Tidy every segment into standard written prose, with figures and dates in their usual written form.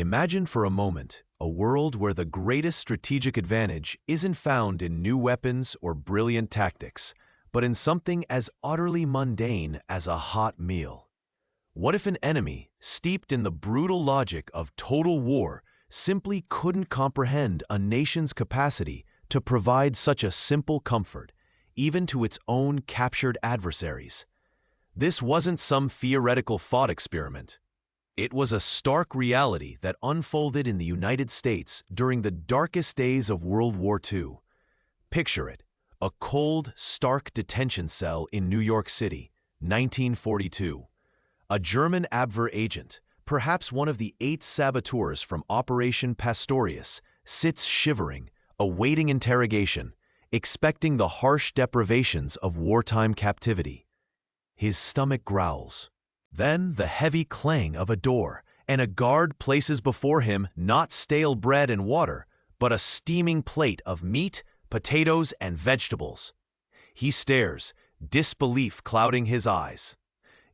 Imagine for a moment a world where the greatest strategic advantage isn't found in new weapons or brilliant tactics, but in something as utterly mundane as a hot meal. What if an enemy, steeped in the brutal logic of total war, simply couldn't comprehend a nation's capacity to provide such a simple comfort, even to its own captured adversaries? This wasn't some theoretical thought experiment. It was a stark reality that unfolded in the United States during the darkest days of World War II. Picture it, a cold, stark detention cell in New York City, 1942. A German Abwehr agent, perhaps one of the 8 saboteurs from Operation Pastorius, sits shivering, awaiting interrogation, expecting the harsh deprivations of wartime captivity. His stomach growls. Then the heavy clang of a door, and a guard places before him not stale bread and water, but a steaming plate of meat, potatoes, and vegetables. He stares, disbelief clouding his eyes.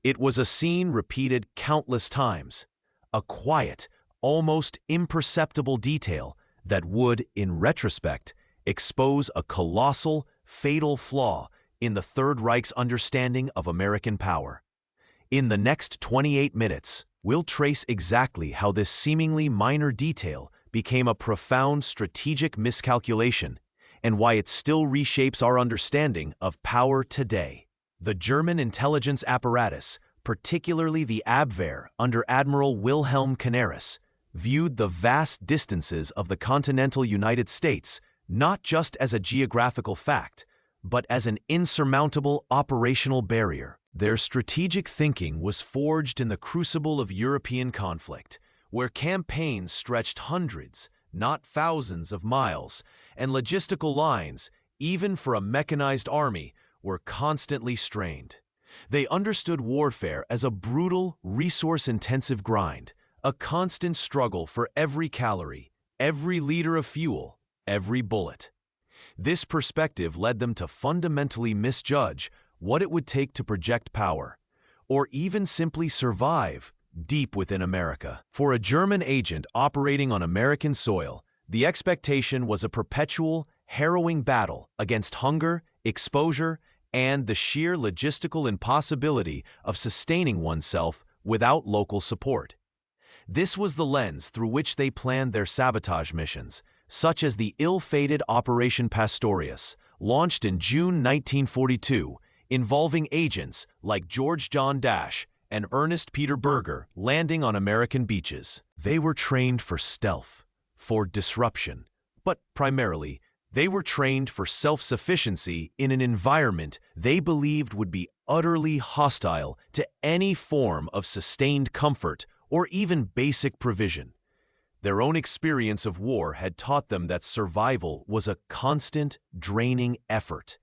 It was a scene repeated countless times, a quiet, almost imperceptible detail that would, in retrospect, expose a colossal, fatal flaw in the Third Reich's understanding of American power. In the next 28 minutes, we'll trace exactly how this seemingly minor detail became a profound strategic miscalculation and why it still reshapes our understanding of power today. The German intelligence apparatus, particularly the Abwehr under Admiral Wilhelm Canaris, viewed the vast distances of the continental United States not just as a geographical fact, but as an insurmountable operational barrier. Their strategic thinking was forged in the crucible of European conflict, where campaigns stretched hundreds, not thousands of miles, and logistical lines, even for a mechanized army, were constantly strained. They understood warfare as a brutal, resource-intensive grind, a constant struggle for every calorie, every liter of fuel, every bullet. This perspective led them to fundamentally misjudge what it would take to project power, or even simply survive, deep within America. For a German agent operating on American soil, the expectation was a perpetual, harrowing battle against hunger, exposure, and the sheer logistical impossibility of sustaining oneself without local support. This was the lens through which they planned their sabotage missions, such as the ill-fated Operation Pastorius, launched in June 1942, involving agents like George John Dash and Ernest Peter Berger landing on American beaches. They were trained for stealth, for disruption, but primarily, they were trained for self-sufficiency in an environment they believed would be utterly hostile to any form of sustained comfort or even basic provision. Their own experience of war had taught them that survival was a constant, draining effort.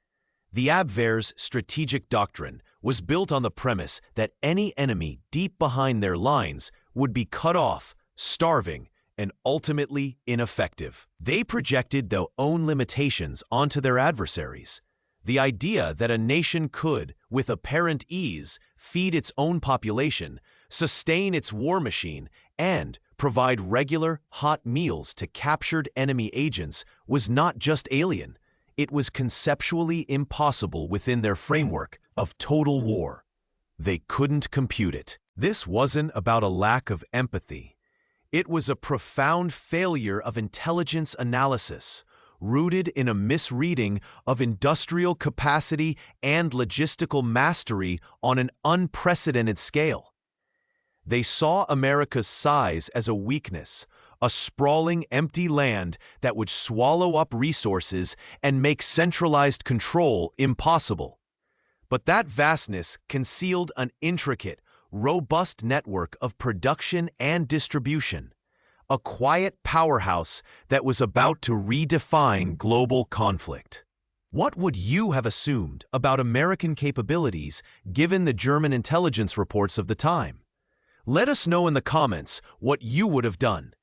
The Abwehr's strategic doctrine was built on the premise that any enemy deep behind their lines would be cut off, starving, and ultimately ineffective. They projected their own limitations onto their adversaries. The idea that a nation could, with apparent ease, feed its own population, sustain its war machine, and provide regular, hot meals to captured enemy agents was not just alien. It was conceptually impossible within their framework of total war. They couldn't compute it. This wasn't about a lack of empathy. It was a profound failure of intelligence analysis, rooted in a misreading of industrial capacity and logistical mastery on an unprecedented scale. They saw America's size as a weakness, a sprawling, empty land that would swallow up resources and make centralized control impossible. But that vastness concealed an intricate, robust network of production and distribution, a quiet powerhouse that was about to redefine global conflict. What would you have assumed about American capabilities given the German intelligence reports of the time? Let us know in the comments what you would have done.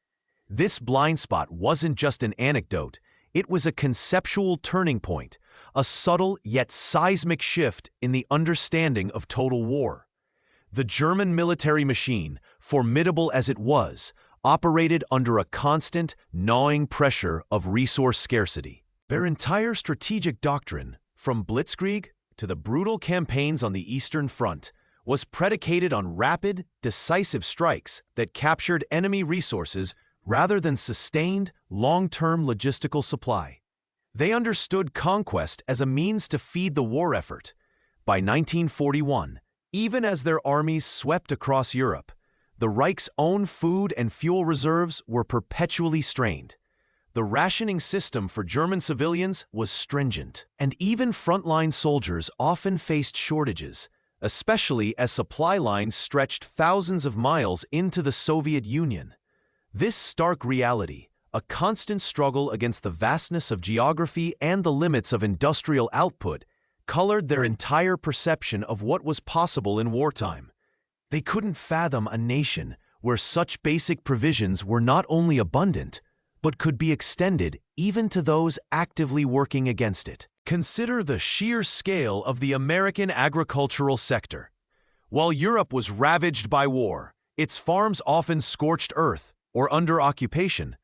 This blind spot wasn't just an anecdote, it was a conceptual turning point, a subtle yet seismic shift in the understanding of total war. The German military machine, formidable as it was, operated under a constant, gnawing pressure of resource scarcity. Their entire strategic doctrine, from blitzkrieg to the brutal campaigns on the Eastern Front, was predicated on rapid, decisive strikes that captured enemy resources rather than sustained, long-term logistical supply. They understood conquest as a means to feed the war effort. By 1941, even as their armies swept across Europe, the Reich's own food and fuel reserves were perpetually strained. The rationing system for German civilians was stringent, and even frontline soldiers often faced shortages, especially as supply lines stretched thousands of miles into the Soviet Union. This stark reality, a constant struggle against the vastness of geography and the limits of industrial output, colored their entire perception of what was possible in wartime. They couldn't fathom a nation where such basic provisions were not only abundant, but could be extended even to those actively working against it. Consider the sheer scale of the American agricultural sector. While Europe was ravaged by war, its farms often scorched earth or under occupation,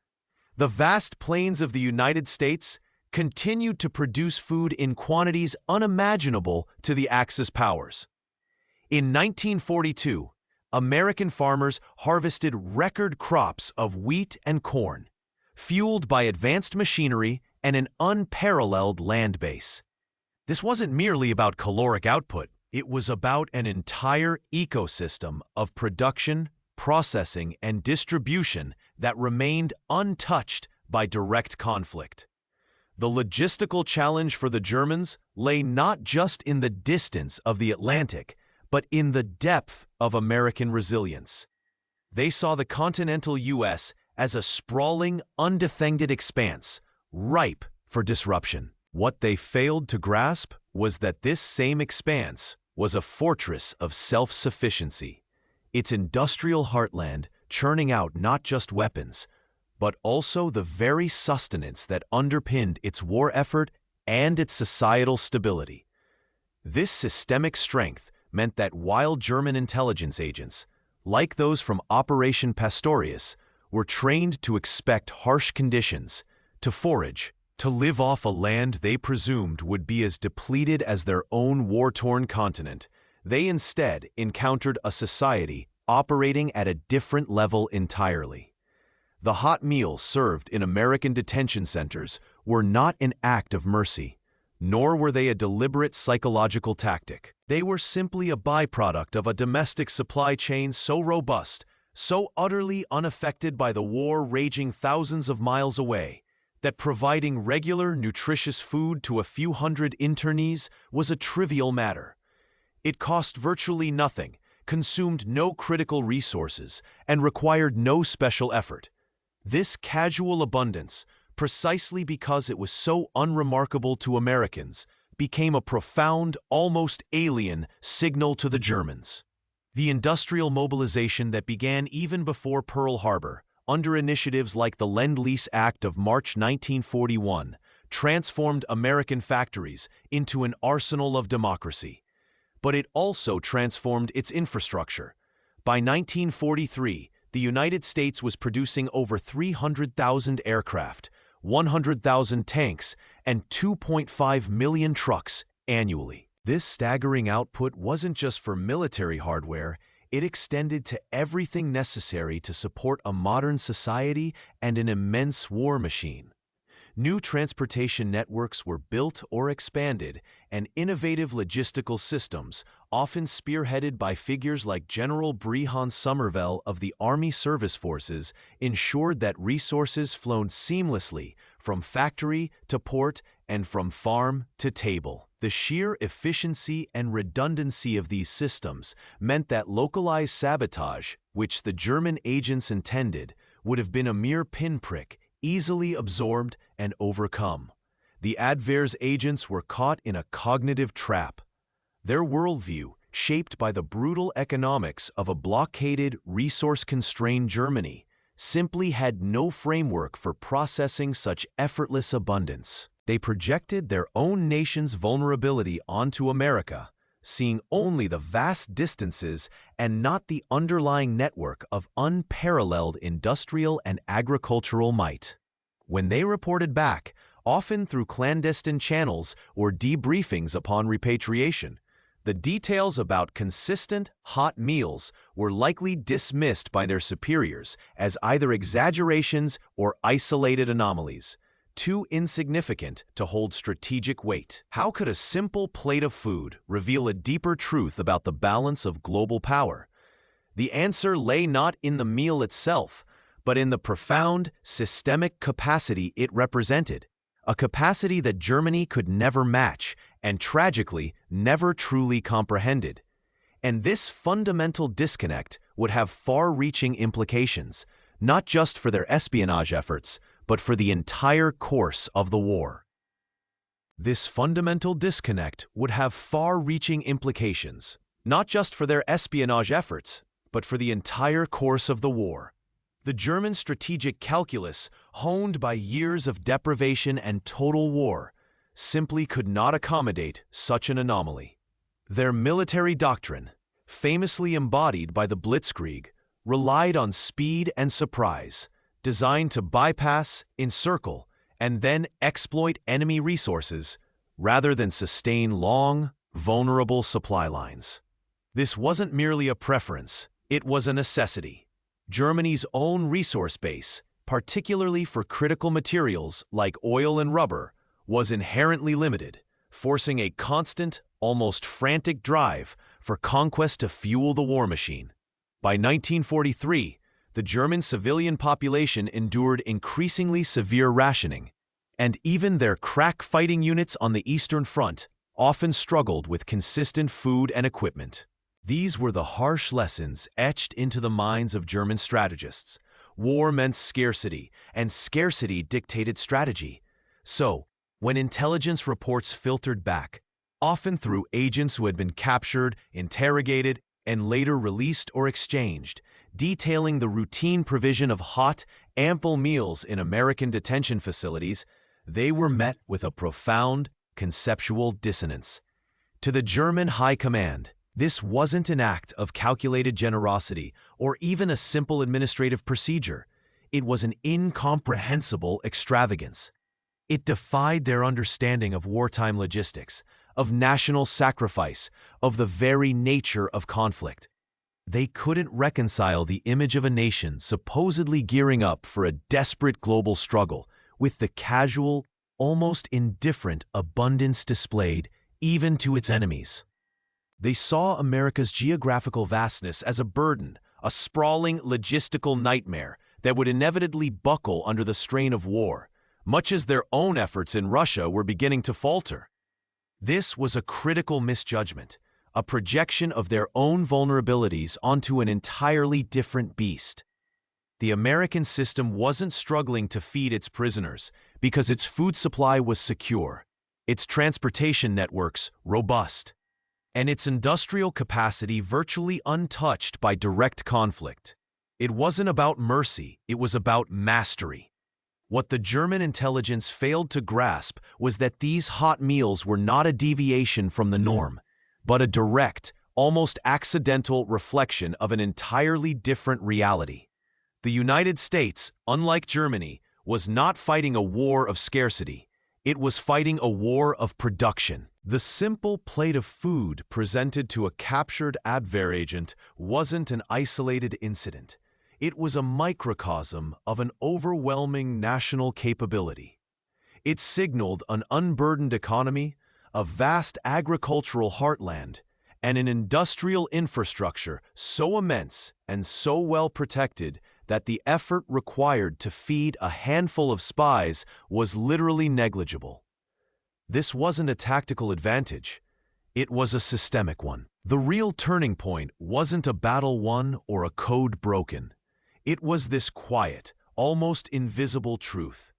the vast plains of the United States continued to produce food in quantities unimaginable to the Axis powers. In 1942, American farmers harvested record crops of wheat and corn, fueled by advanced machinery and an unparalleled land base. This wasn't merely about caloric output, it was about an entire ecosystem of production, processing, and distribution that remained untouched by direct conflict. The logistical challenge for the Germans lay not just in the distance of the Atlantic, but in the depth of American resilience. They saw the continental U.S. as a sprawling, undefended expanse, ripe for disruption. What they failed to grasp was that this same expanse was a fortress of self-sufficiency, its industrial heartland churning out not just weapons, but also the very sustenance that underpinned its war effort and its societal stability. This systemic strength meant that while German intelligence agents, like those from Operation Pastorius, were trained to expect harsh conditions, to forage, to live off a land they presumed would be as depleted as their own war-torn continent, they instead encountered a society operating at a different level entirely. The hot meals served in American detention centers were not an act of mercy, nor were they a deliberate psychological tactic. They were simply a byproduct of a domestic supply chain so robust, so utterly unaffected by the war raging thousands of miles away, that providing regular, nutritious food to a few hundred internees was a trivial matter. It cost virtually nothing, consumed no critical resources, and required no special effort. This casual abundance, precisely because it was so unremarkable to Americans, became a profound, almost alien signal to the Germans. The industrial mobilization that began even before Pearl Harbor, under initiatives like the Lend-Lease Act of March 1941, transformed American factories into an arsenal of democracy. But it also transformed its infrastructure. By 1943, the United States was producing over 300,000 aircraft, 100,000 tanks, and 2.5 million trucks annually. This staggering output wasn't just for military hardware, it extended to everything necessary to support a modern society and an immense war machine. New transportation networks were built or expanded, and innovative logistical systems, often spearheaded by figures like General Brehon Somervell of the Army Service Forces, ensured that resources flowed seamlessly from factory to port and from farm to table. The sheer efficiency and redundancy of these systems meant that localized sabotage, which the German agents intended, would have been a mere pinprick, easily absorbed and overcome. The Abwehr's agents were caught in a cognitive trap. Their worldview, shaped by the brutal economics of a blockaded, resource-constrained Germany, simply had no framework for processing such effortless abundance. They projected their own nation's vulnerability onto America, seeing only the vast distances and not the underlying network of unparalleled industrial and agricultural might. When they reported back, often through clandestine channels or debriefings upon repatriation, the details about consistent, hot meals were likely dismissed by their superiors as either exaggerations or isolated anomalies, too insignificant to hold strategic weight. How could a simple plate of food reveal a deeper truth about the balance of global power? The answer lay not in the meal itself, but in the profound, systemic capacity it represented, a capacity that Germany could never match and, tragically, never truly comprehended. And this fundamental disconnect would have far-reaching implications, not just for their espionage efforts, but for the entire course of the war. This fundamental disconnect would have far-reaching implications, not just for their espionage efforts, but for the entire course of the war. The German strategic calculus, honed by years of deprivation and total war, simply could not accommodate such an anomaly. Their military doctrine, famously embodied by the Blitzkrieg, relied on speed and surprise, designed to bypass, encircle, and then exploit enemy resources rather than sustain long, vulnerable supply lines. This wasn't merely a preference, it was a necessity. Germany's own resource base, particularly for critical materials like oil and rubber, was inherently limited, forcing a constant, almost frantic drive for conquest to fuel the war machine. By 1943, the German civilian population endured increasingly severe rationing, and even their crack fighting units on the Eastern Front often struggled with consistent food and equipment. These were the harsh lessons etched into the minds of German strategists. War meant scarcity, and scarcity dictated strategy. So, when intelligence reports filtered back, often through agents who had been captured, interrogated, and later released or exchanged, detailing the routine provision of hot, ample meals in American detention facilities, they were met with a profound conceptual dissonance. To the German High Command, this wasn't an act of calculated generosity or even a simple administrative procedure. It was an incomprehensible extravagance. It defied their understanding of wartime logistics, of national sacrifice, of the very nature of conflict. They couldn't reconcile the image of a nation supposedly gearing up for a desperate global struggle with the casual, almost indifferent abundance displayed even to its enemies. They saw America's geographical vastness as a burden, a sprawling logistical nightmare that would inevitably buckle under the strain of war, much as their own efforts in Russia were beginning to falter. This was a critical misjudgment, a projection of their own vulnerabilities onto an entirely different beast. The American system wasn't struggling to feed its prisoners because its food supply was secure, its transportation networks robust, and its industrial capacity virtually untouched by direct conflict. It wasn't about mercy, it was about mastery. What the German intelligence failed to grasp was that these hot meals were not a deviation from the norm, but a direct, almost accidental reflection of an entirely different reality. The United States, unlike Germany, was not fighting a war of scarcity. It was fighting a war of production. The simple plate of food presented to a captured Abwehr agent wasn't an isolated incident. It was a microcosm of an overwhelming national capability. It signaled an unburdened economy, a vast agricultural heartland, and an industrial infrastructure so immense and so well protected that the effort required to feed a handful of spies was literally negligible. This wasn't a tactical advantage. It was a systemic one. The real turning point wasn't a battle won or a code broken. It was this quiet, almost invisible truth.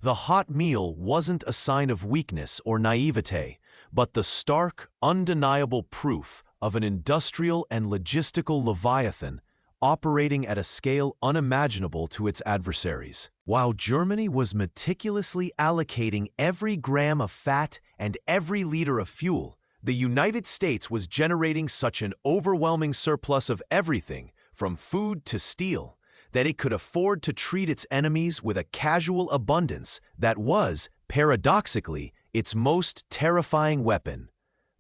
The hot meal wasn't a sign of weakness or naivete, but the stark, undeniable proof of an industrial and logistical leviathan operating at a scale unimaginable to its adversaries. While Germany was meticulously allocating every gram of fat and every liter of fuel, The United States was generating such an overwhelming surplus of everything, from food to steel, that it could afford to treat its enemies with a casual abundance that was, paradoxically, its most terrifying weapon.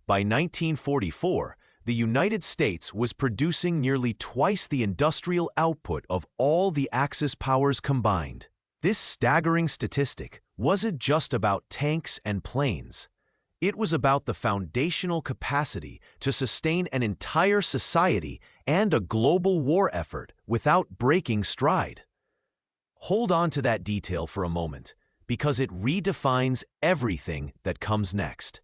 By 1944, the United States was producing nearly twice the industrial output of all the Axis powers combined. This staggering statistic wasn't just about tanks and planes. It was about the foundational capacity to sustain an entire society and a global war effort without breaking stride. Hold on to that detail for a moment, because it redefines everything that comes next.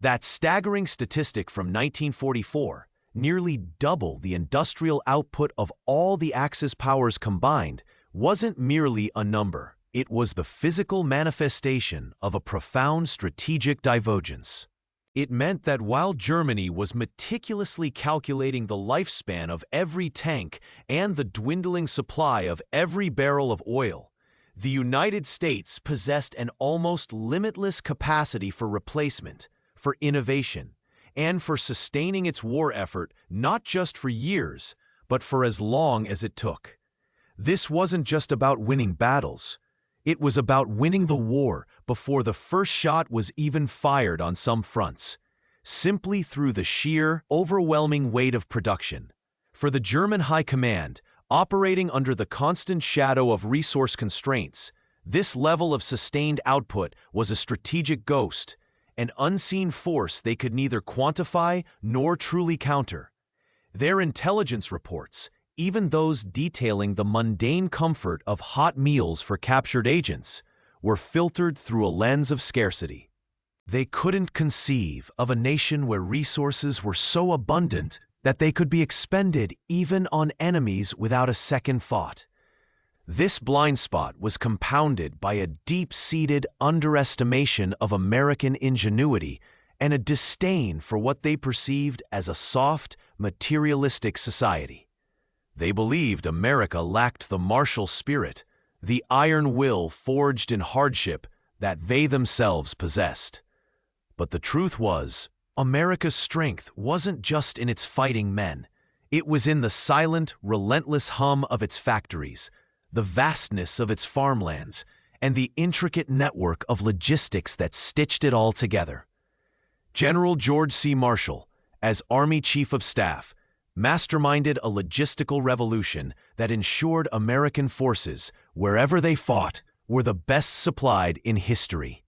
That staggering statistic from 1944, nearly double the industrial output of all the Axis powers combined, wasn't merely a number. It was the physical manifestation of a profound strategic divergence. It meant that while Germany was meticulously calculating the lifespan of every tank and the dwindling supply of every barrel of oil, the United States possessed an almost limitless capacity for replacement, for innovation, and for sustaining its war effort not just for years, but for as long as it took. This wasn't just about winning battles. It was about winning the war before the first shot was even fired on some fronts, simply through the sheer, overwhelming weight of production. For the German High Command, operating under the constant shadow of resource constraints, this level of sustained output was a strategic ghost, an unseen force they could neither quantify nor truly counter. Their intelligence reports, even those detailing the mundane comfort of hot meals for captured agents, were filtered through a lens of scarcity. They couldn't conceive of a nation where resources were so abundant that they could be expended even on enemies without a second thought. This blind spot was compounded by a deep-seated underestimation of American ingenuity and a disdain for what they perceived as a soft, materialistic society. They believed America lacked the martial spirit, the iron will forged in hardship that they themselves possessed. But the truth was, America's strength wasn't just in its fighting men. It was in the silent, relentless hum of its factories, the vastness of its farmlands, and the intricate network of logistics that stitched it all together. General George C. Marshall, as Army Chief of Staff, masterminded a logistical revolution that ensured American forces, wherever they fought, were the best supplied in history.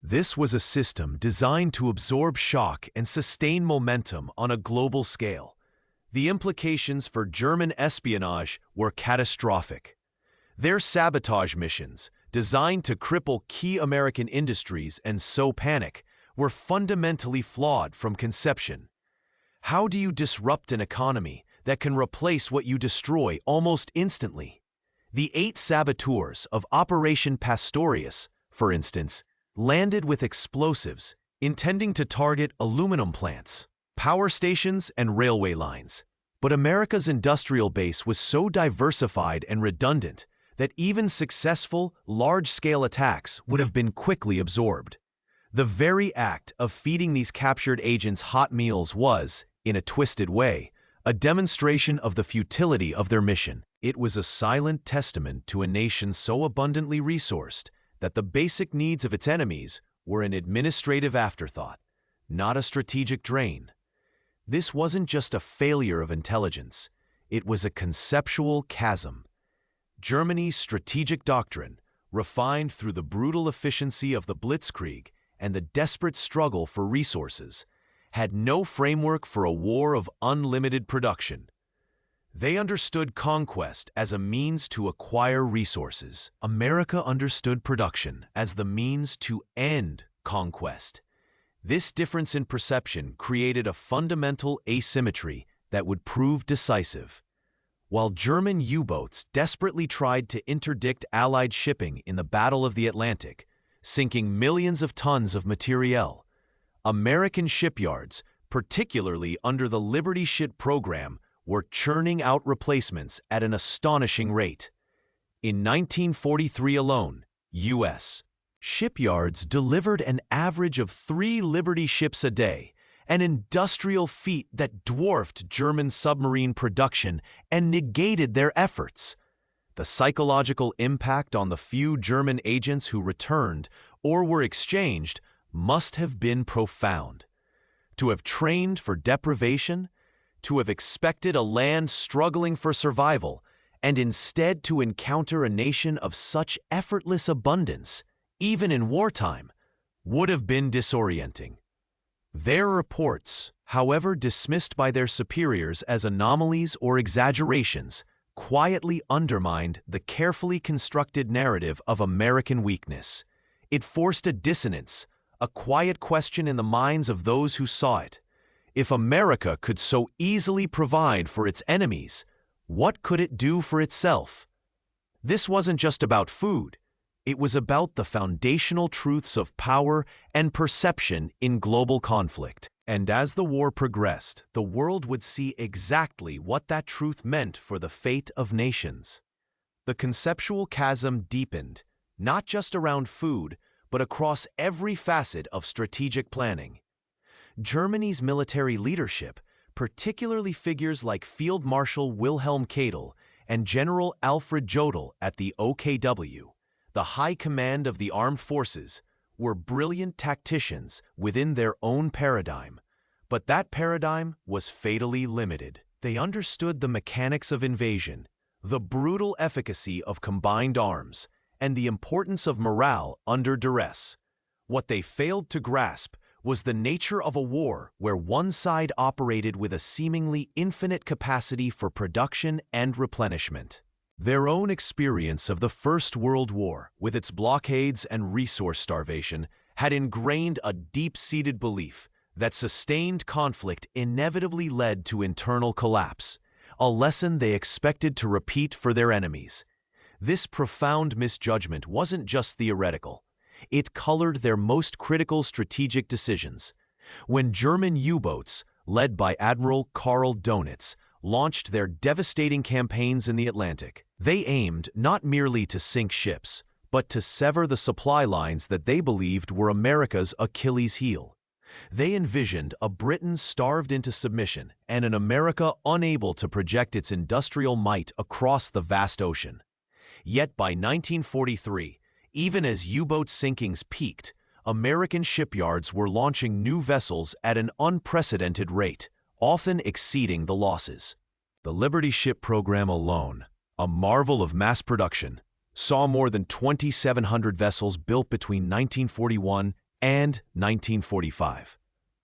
This was a system designed to absorb shock and sustain momentum on a global scale. The implications for German espionage were catastrophic. Their sabotage missions, designed to cripple key American industries and sow panic, were fundamentally flawed from conception. How do you disrupt an economy that can replace what you destroy almost instantly? The 8 saboteurs of Operation Pastorius, for instance, landed with explosives, intending to target aluminum plants, power stations, and railway lines. But America's industrial base was so diversified and redundant that even successful, large-scale attacks would have been quickly absorbed. The very act of feeding these captured agents hot meals was, in a twisted way, a demonstration of the futility of their mission. It was a silent testament to a nation so abundantly resourced that the basic needs of its enemies were an administrative afterthought, not a strategic drain. This wasn't just a failure of intelligence, it was a conceptual chasm. Germany's strategic doctrine, refined through the brutal efficiency of the Blitzkrieg and the desperate struggle for resources, had no framework for a war of unlimited production. They understood conquest as a means to acquire resources. America understood production as the means to end conquest. This difference in perception created a fundamental asymmetry that would prove decisive. While German U-boats desperately tried to interdict Allied shipping in the Battle of the Atlantic, sinking millions of tons of materiel, American shipyards, particularly under the Liberty Ship program, were churning out replacements at an astonishing rate. In 1943 alone, U.S. shipyards delivered an average of 3 Liberty ships a day, an industrial feat that dwarfed German submarine production and negated their efforts. The psychological impact on the few German agents who returned or were exchanged must have been profound. To have trained for deprivation, to have expected a land struggling for survival, and instead to encounter a nation of such effortless abundance, even in wartime, would have been disorienting. Their reports, however dismissed by their superiors as anomalies or exaggerations, quietly undermined the carefully constructed narrative of American weakness. It forced a dissonance, a quiet question in the minds of those who saw it. If America could so easily provide for its enemies, what could it do for itself? This wasn't just about food. It was about the foundational truths of power and perception in global conflict. And as the war progressed, the world would see exactly what that truth meant for the fate of nations. The conceptual chasm deepened, not just around food, but across every facet of strategic planning. Germany's military leadership, particularly figures like Field Marshal Wilhelm Keidel and General Alfred Jodl at the OKW, the high command of the armed forces, were brilliant tacticians within their own paradigm. But that paradigm was fatally limited. They understood the mechanics of invasion, the brutal efficacy of combined arms, and the importance of morale under duress. What they failed to grasp was the nature of a war where one side operated with a seemingly infinite capacity for production and replenishment. Their own experience of the First World War, with its blockades and resource starvation, had ingrained a deep-seated belief that sustained conflict inevitably led to internal collapse, a lesson they expected to repeat for their enemies. This profound misjudgment wasn't just theoretical. It colored their most critical strategic decisions. When German U-boats, led by Admiral Karl Donitz, launched their devastating campaigns in the Atlantic, they aimed not merely to sink ships, but to sever the supply lines that they believed were America's Achilles heel. They envisioned a Britain starved into submission and an America unable to project its industrial might across the vast ocean. Yet by 1943, even as U-boat sinkings peaked, American shipyards were launching new vessels at an unprecedented rate, often exceeding the losses. The Liberty ship program alone, a marvel of mass production, saw more than 2,700 vessels built between 1941 and 1945.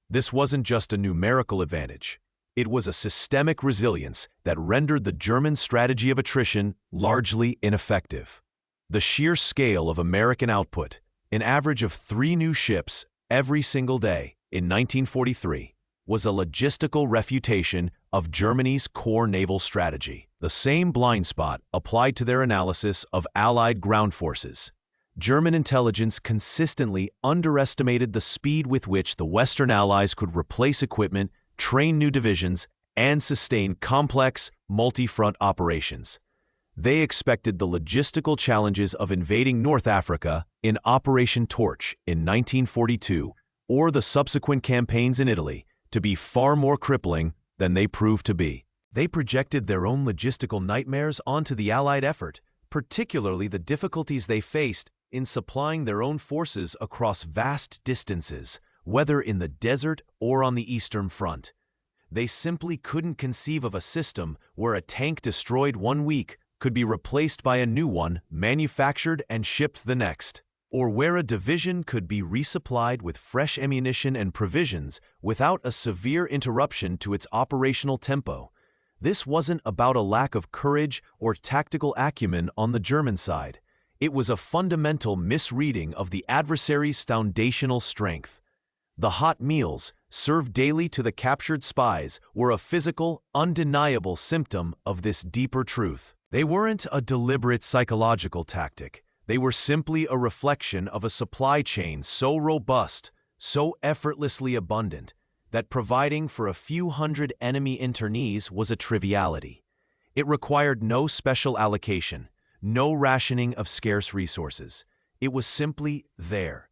This wasn't just a numerical advantage. It was a systemic resilience that rendered the German strategy of attrition largely ineffective. The sheer scale of American output, an average of 3 new ships every single day in 1943, was a logistical refutation of Germany's core naval strategy. The same blind spot applied to their analysis of Allied ground forces. German intelligence consistently underestimated the speed with which the Western Allies could replace equipment, train new divisions, and sustain complex, multi-front operations. They expected the logistical challenges of invading North Africa in Operation Torch in 1942 or the subsequent campaigns in Italy to be far more crippling than they proved to be. They projected their own logistical nightmares onto the Allied effort, particularly the difficulties they faced in supplying their own forces across vast distances, whether in the desert or on the Eastern Front. They simply couldn't conceive of a system where a tank destroyed one week could be replaced by a new one manufactured and shipped the next, or where a division could be resupplied with fresh ammunition and provisions without a severe interruption to its operational tempo. This wasn't about a lack of courage or tactical acumen on the German side. It was a fundamental misreading of the adversary's foundational strength. The hot meals served daily to the captured spies were a physical, undeniable symptom of this deeper truth. They weren't a deliberate psychological tactic. They were simply a reflection of a supply chain so robust, so effortlessly abundant, that providing for a few hundred enemy internees was a triviality. It required no special allocation, no rationing of scarce resources. It was simply there.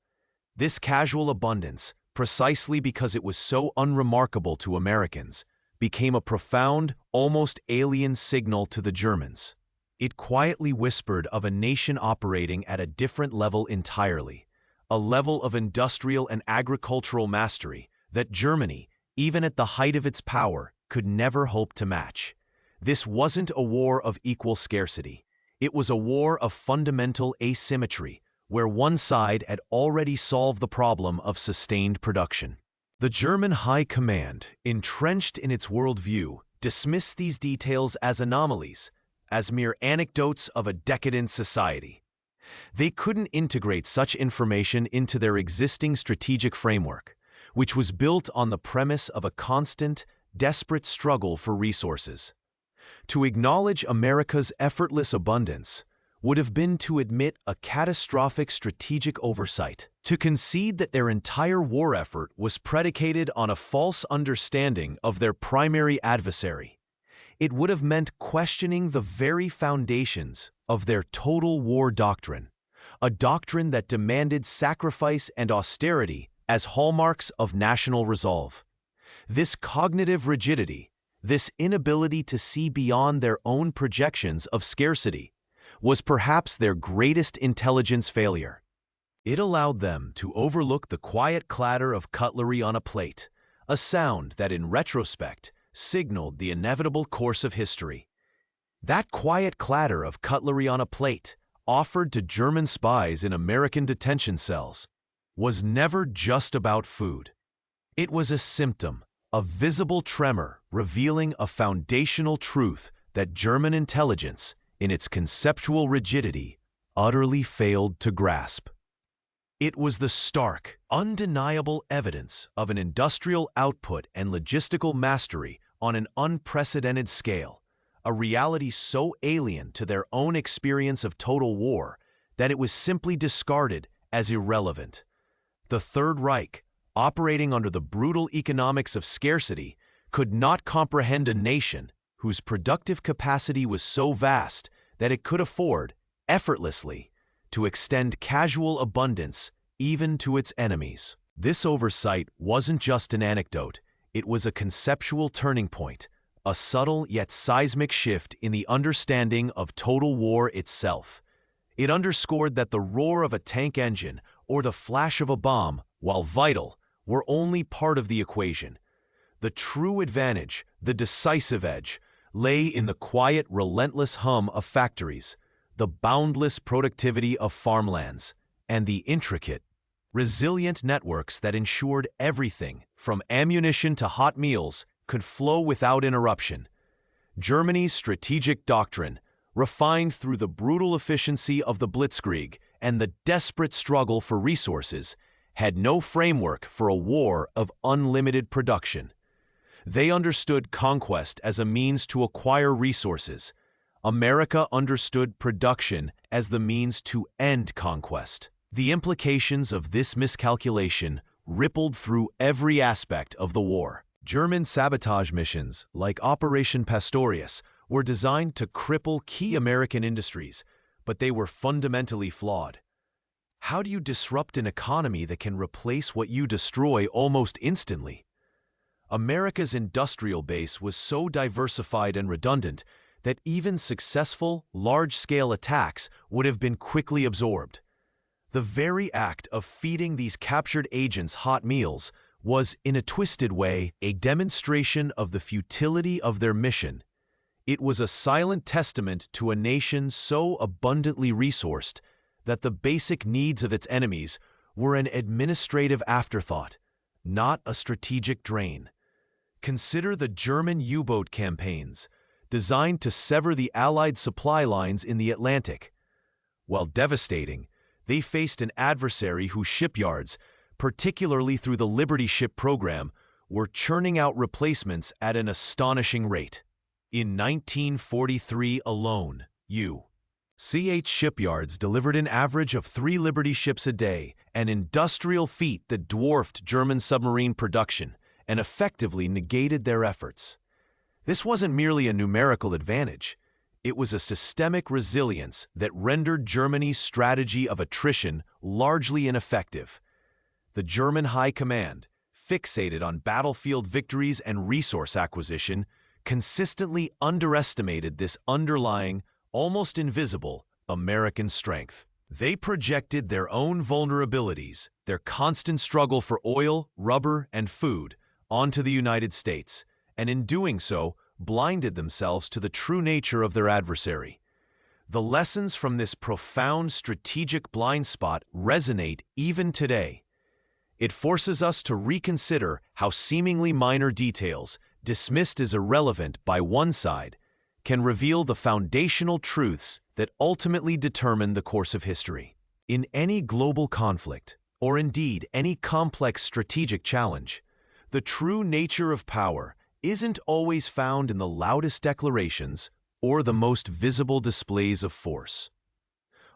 This casual abundance, precisely because it was so unremarkable to Americans, became a profound, almost alien signal to the Germans. It quietly whispered of a nation operating at a different level entirely, a level of industrial and agricultural mastery that Germany, even at the height of its power, could never hope to match. This wasn't a war of equal scarcity. It was a war of fundamental asymmetry, where one side had already solved the problem of sustained production. The German High Command, entrenched in its worldview, dismissed these details as anomalies, as mere anecdotes of a decadent society. They couldn't integrate such information into their existing strategic framework, which was built on the premise of a constant, desperate struggle for resources. To acknowledge America's effortless abundance would have been to admit a catastrophic strategic oversight, to concede that their entire war effort was predicated on a false understanding of their primary adversary. It would have meant questioning the very foundations of their total war doctrine, a doctrine that demanded sacrifice and austerity as hallmarks of national resolve. This cognitive rigidity, this inability to see beyond their own projections of scarcity, was perhaps their greatest intelligence failure. It allowed them to overlook the quiet clatter of cutlery on a plate, a sound that in retrospect signaled the inevitable course of history. That quiet clatter of cutlery on a plate, offered to German spies in American detention cells, was never just about food. It was a symptom, a visible tremor revealing a foundational truth that German intelligence, in its conceptual rigidity, utterly failed to grasp. It was the stark, undeniable evidence of an industrial output and logistical mastery on an unprecedented scale, a reality so alien to their own experience of total war that it was simply discarded as irrelevant. The Third Reich, operating under the brutal economics of scarcity, could not comprehend a nation whose productive capacity was so vast that it could afford, effortlessly, to extend casual abundance even to its enemies. This oversight wasn't just an anecdote, it was a conceptual turning point, a subtle yet seismic shift in the understanding of total war itself. It underscored that the roar of a tank engine or the flash of a bomb, while vital, were only part of the equation. The true advantage, the decisive edge, lay in the quiet, relentless hum of factories, the boundless productivity of farmlands, and the intricate, resilient networks that ensured everything, from ammunition to hot meals, could flow without interruption. Germany's strategic doctrine, refined through the brutal efficiency of the Blitzkrieg and the desperate struggle for resources, had no framework for a war of unlimited production. They understood conquest as a means to acquire resources. America understood production as the means to end conquest. The implications of this miscalculation rippled through every aspect of the war. German sabotage missions, like Operation Pastorius, were designed to cripple key American industries, but they were fundamentally flawed. How do you disrupt an economy that can replace what you destroy almost instantly? America's industrial base was so diversified and redundant that even successful, large-scale attacks would have been quickly absorbed. The very act of feeding these captured agents hot meals was, in a twisted way, a demonstration of the futility of their mission. It was a silent testament to a nation so abundantly resourced that the basic needs of its enemies were an administrative afterthought, not a strategic drain. Consider the German U-boat campaigns, designed to sever the Allied supply lines in the Atlantic. While devastating, they faced an adversary whose shipyards, particularly through the Liberty Ship program, were churning out replacements at an astonishing rate. In 1943 alone, U.C.H. shipyards delivered an average of 3 Liberty ships a day, an industrial feat that dwarfed German submarine production and effectively negated their efforts. This wasn't merely a numerical advantage. It was a systemic resilience that rendered Germany's strategy of attrition largely ineffective. The German High Command, fixated on battlefield victories and resource acquisition, consistently underestimated this underlying, almost invisible, American strength. They projected their own vulnerabilities, their constant struggle for oil, rubber, and food, onto the United States, and in doing so, blinded themselves to the true nature of their adversary. The lessons from this profound strategic blind spot resonate even today. It forces us to reconsider how seemingly minor details, dismissed as irrelevant by one side, can reveal the foundational truths that ultimately determine the course of history. In any global conflict, or indeed any complex strategic challenge, the true nature of power isn't always found in the loudest declarations or the most visible displays of force.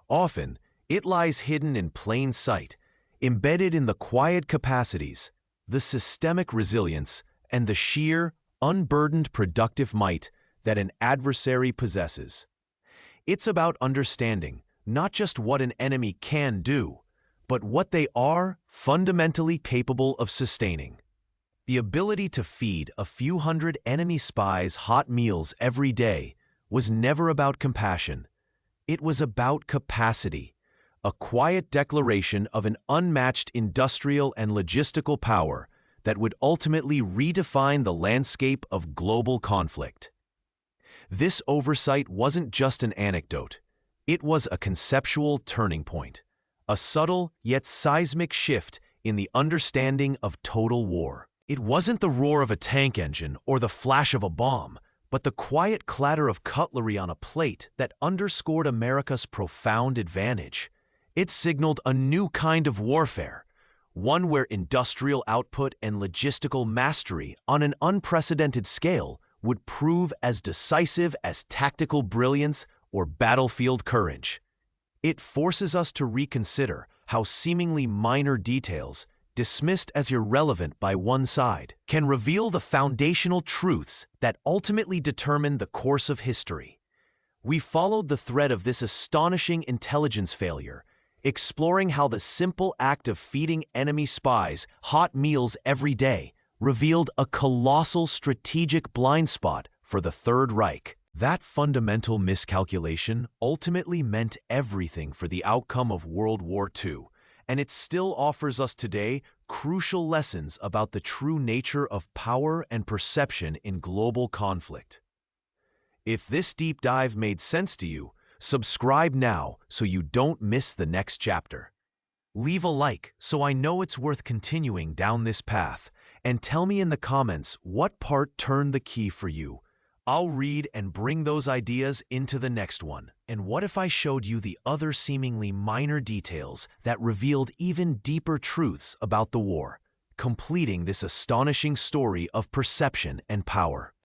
Often, it lies hidden in plain sight, embedded in the quiet capacities, the systemic resilience, and the sheer, unburdened productive might that an adversary possesses. It's about understanding not just what an enemy can do, but what they are fundamentally capable of sustaining. The ability to feed a few hundred enemy spies hot meals every day was never about compassion. It was about capacity, a quiet declaration of an unmatched industrial and logistical power that would ultimately redefine the landscape of global conflict. This oversight wasn't just an anecdote. It was a conceptual turning point, a subtle yet seismic shift in the understanding of total war. It wasn't the roar of a tank engine or the flash of a bomb, but the quiet clatter of cutlery on a plate that underscored America's profound advantage. It signaled a new kind of warfare, one where industrial output and logistical mastery on an unprecedented scale would prove as decisive as tactical brilliance or battlefield courage. It forces us to reconsider how seemingly minor details, dismissed as irrelevant by one side, can reveal the foundational truths that ultimately determine the course of history. We followed the thread of this astonishing intelligence failure, exploring how the simple act of feeding enemy spies hot meals every day revealed a colossal strategic blind spot for the Third Reich. That fundamental miscalculation ultimately meant everything for the outcome of World War II, and it still offers us today crucial lessons about the true nature of power and perception in global conflict. If this deep dive made sense to you, subscribe now so you don't miss the next chapter. Leave a like so I know it's worth continuing down this path, and tell me in the comments what part turned the key for you. I'll read and bring those ideas into the next one. And what if I showed you the other seemingly minor details that revealed even deeper truths about the war, completing this astonishing story of perception and power?